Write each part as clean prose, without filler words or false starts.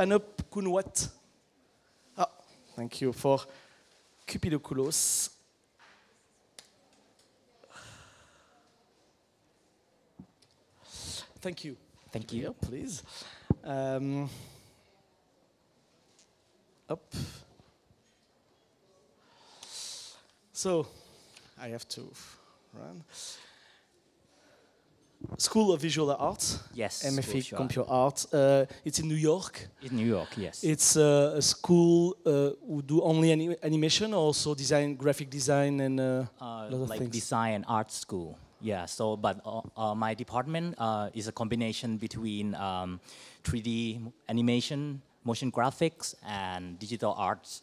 Panop KOONWAT. Oh, thank you for Cupidiculous. Thank you. Thank you. Here, please. Up. So, I have to run. School of Visual Arts. Yes. MFA Sure. Computer Art. It's in New York. In New York, yes. It's a school who do only animation, or also design, graphic design, and lot of like things. design and art school. Yeah. So, but my department is a combination between 3D animation, motion graphics, and digital arts.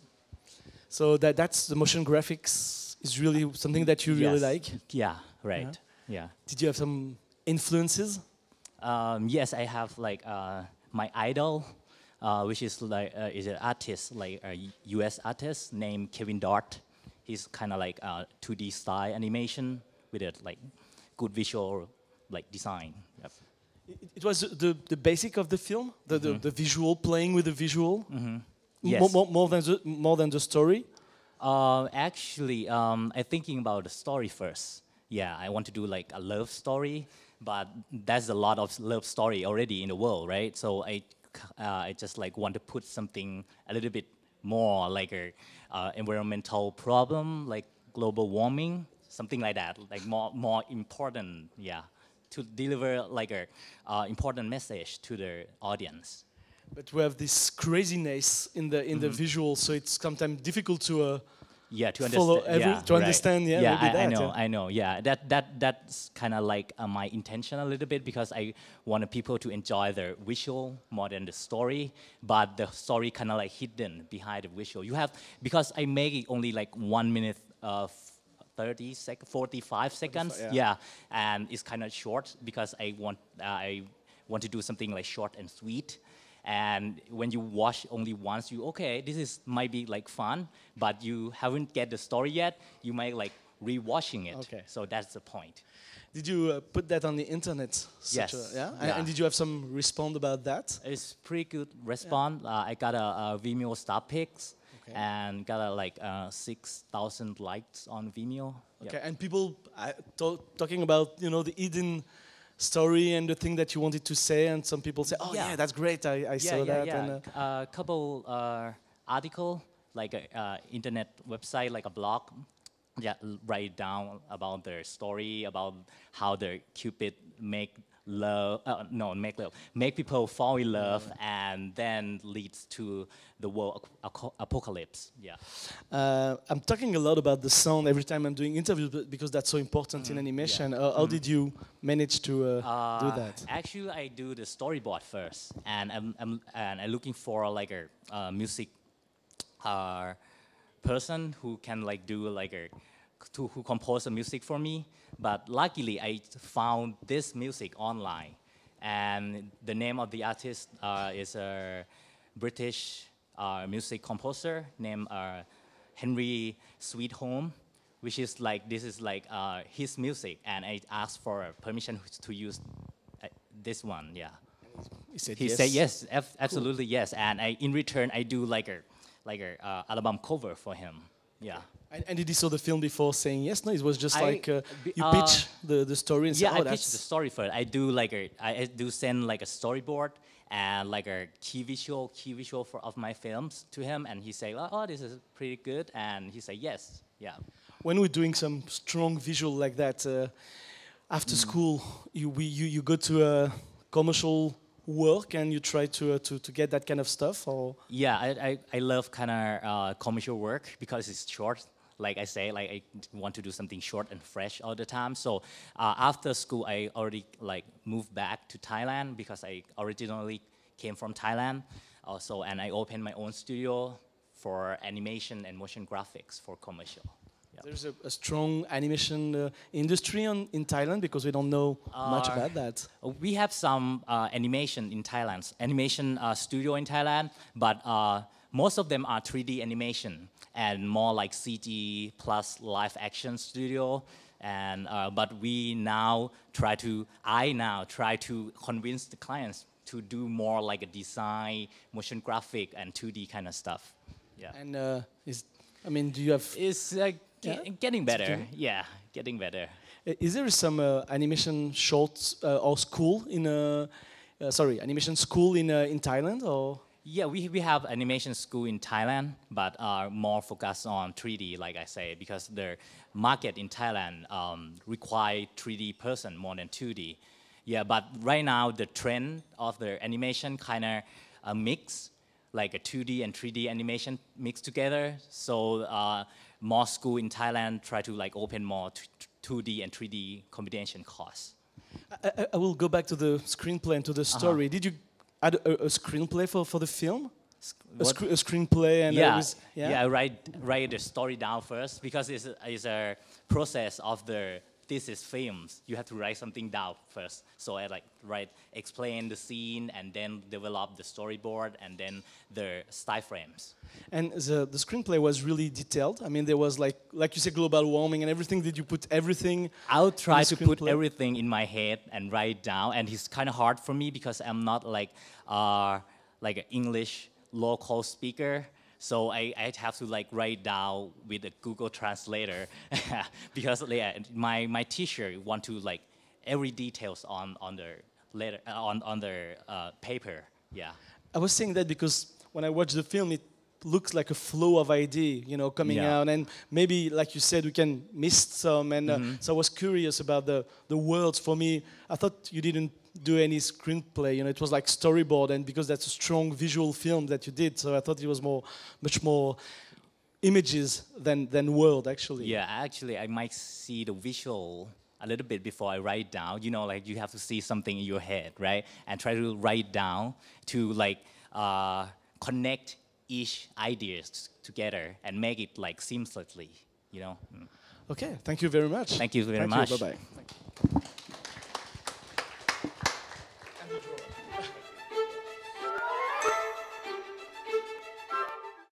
So that's the motion graphics is really something that you really like. Yeah. Right. Yeah. Did you have some influences? Yes, I have like my idol, which is like is an artist, like a U.S. artist named Kevin Dart. He's kind of like 2D style animation with a like good visual like design. Yep. It was the basic of the film, the visual, playing with the visual. Yes. More than the story. Actually, I'm thinking about the story first. Yeah, I want to do like a love story, but there's a lot of love story already in the world, right? So I just like want to put something a little bit more like a environmental problem, like global warming, something like that, like more important, yeah, to deliver like a important message to the audience. But we have this craziness in the visual, so it's sometimes difficult to to follow understand. to understand. Yeah, yeah, maybe I know. Yeah, that's kind of like my intention a little bit, because I want people to enjoy the visual more than the story, but the story kind of like hidden behind the visual. You have, because I make it only like 1 minute 45 seconds. Yeah, and it's kind of short because I want to do something like short and sweet. And when you watch only once, this is might be like fun, but you haven't get the story yet. You might like rewatching it. Okay. So that's the point. Did you put that on the internet? Yes. Yeah? Yeah. And did you have some response about that? It's pretty good response. I got a Vimeo star picks and got like 6,000 likes on Vimeo. Okay. And people talking about the hidden story and the thing that you wanted to say, and some people say, "Oh yeah, that's great. I saw that." Yeah. And, a couple article, like a internet website, like a blog, write down about their story, about how the Cupid make people fall in love, and then leads to the world apocalypse. Yeah. I'm talking a lot about the sound every time I'm doing interviews, because that's so important in animation. How did you manage to do that? Actually, I do the storyboard first, and I'm looking for like a music person who can like do like who compose the music for me. But luckily, I found this music online, and the name of the artist is a British music composer named Henry Sweethome, which is like his music, and I asked for permission to use this one. Yeah. He said yes, absolutely yes, and in return I do like a album cover for him. Yeah. And did you saw the film before saying yes? No, it was just you pitch the story and say, I pitch the story first. I do I do send like a storyboard and like a key visual of my films to him, and he say, "Oh, this is pretty good," and he say yes. Yeah. When we're doing some strong visual like that, after school, you go to a commercial work and you try to get that kind of stuff, or? Yeah, I love kind of commercial work because it's short. Like I say, like I want to do something short and fresh all the time. So after school, I already like moved back to Thailand because I originally came from Thailand. Also, and I opened my own studio for animation and motion graphics for commercial. Yeah. There's a strong animation industry in Thailand, because we don't know much about that. We have some animation in Thailand, animation studio in Thailand, but most of them are 3D animation and more like CG plus live action studio. And but I now try to convince the clients to do more like a design, motion graphic, and 2D kind of stuff. Yeah. And do you have? It's like getting better. Okay. Yeah, getting better. Is there some animation shorts or school in animation school in Thailand or? Yeah, we have animation school in Thailand, but are more focused on 3D, like I say, because the market in Thailand require 3D person more than 2D. Yeah, but right now the trend of the animation kind of a mix, like a 2D and 3D animation mixed together. So more school in Thailand try to like open more 2D and 3D combination course. I will go back to the screenplay and to the story. Did you add a screenplay for the film? A screenplay and I write the story down first because it's a process of the thesis films. You have to write something down first. So I explain the scene and then develop the storyboard and then the style frames. And the screenplay was really detailed. I mean, there was like you said, global warming and everything. Did you put everything? I'll try to put everything in my head and write down. And it's kind of hard for me because I'm not like an English local speaker. So I have to like write down with a Google Translator because my teacher want to like every details on the letter on the paper. Yeah. I was saying that because when I watch the film, it looks like a flow of idea, coming out, and maybe like you said, we can miss some. And so I was curious about the words. For me, I thought you didn't do any screenplay. It was like storyboard, and because that's a strong visual film that you did, so I thought it was much more images than word actually. Yeah, actually, I might see the visual a little bit before I write down. Like you have to see something in your head, right? And try to write down to like connect each ideas together and make it like seamlessly. Okay, thank you very much. Thank you very much. Bye bye.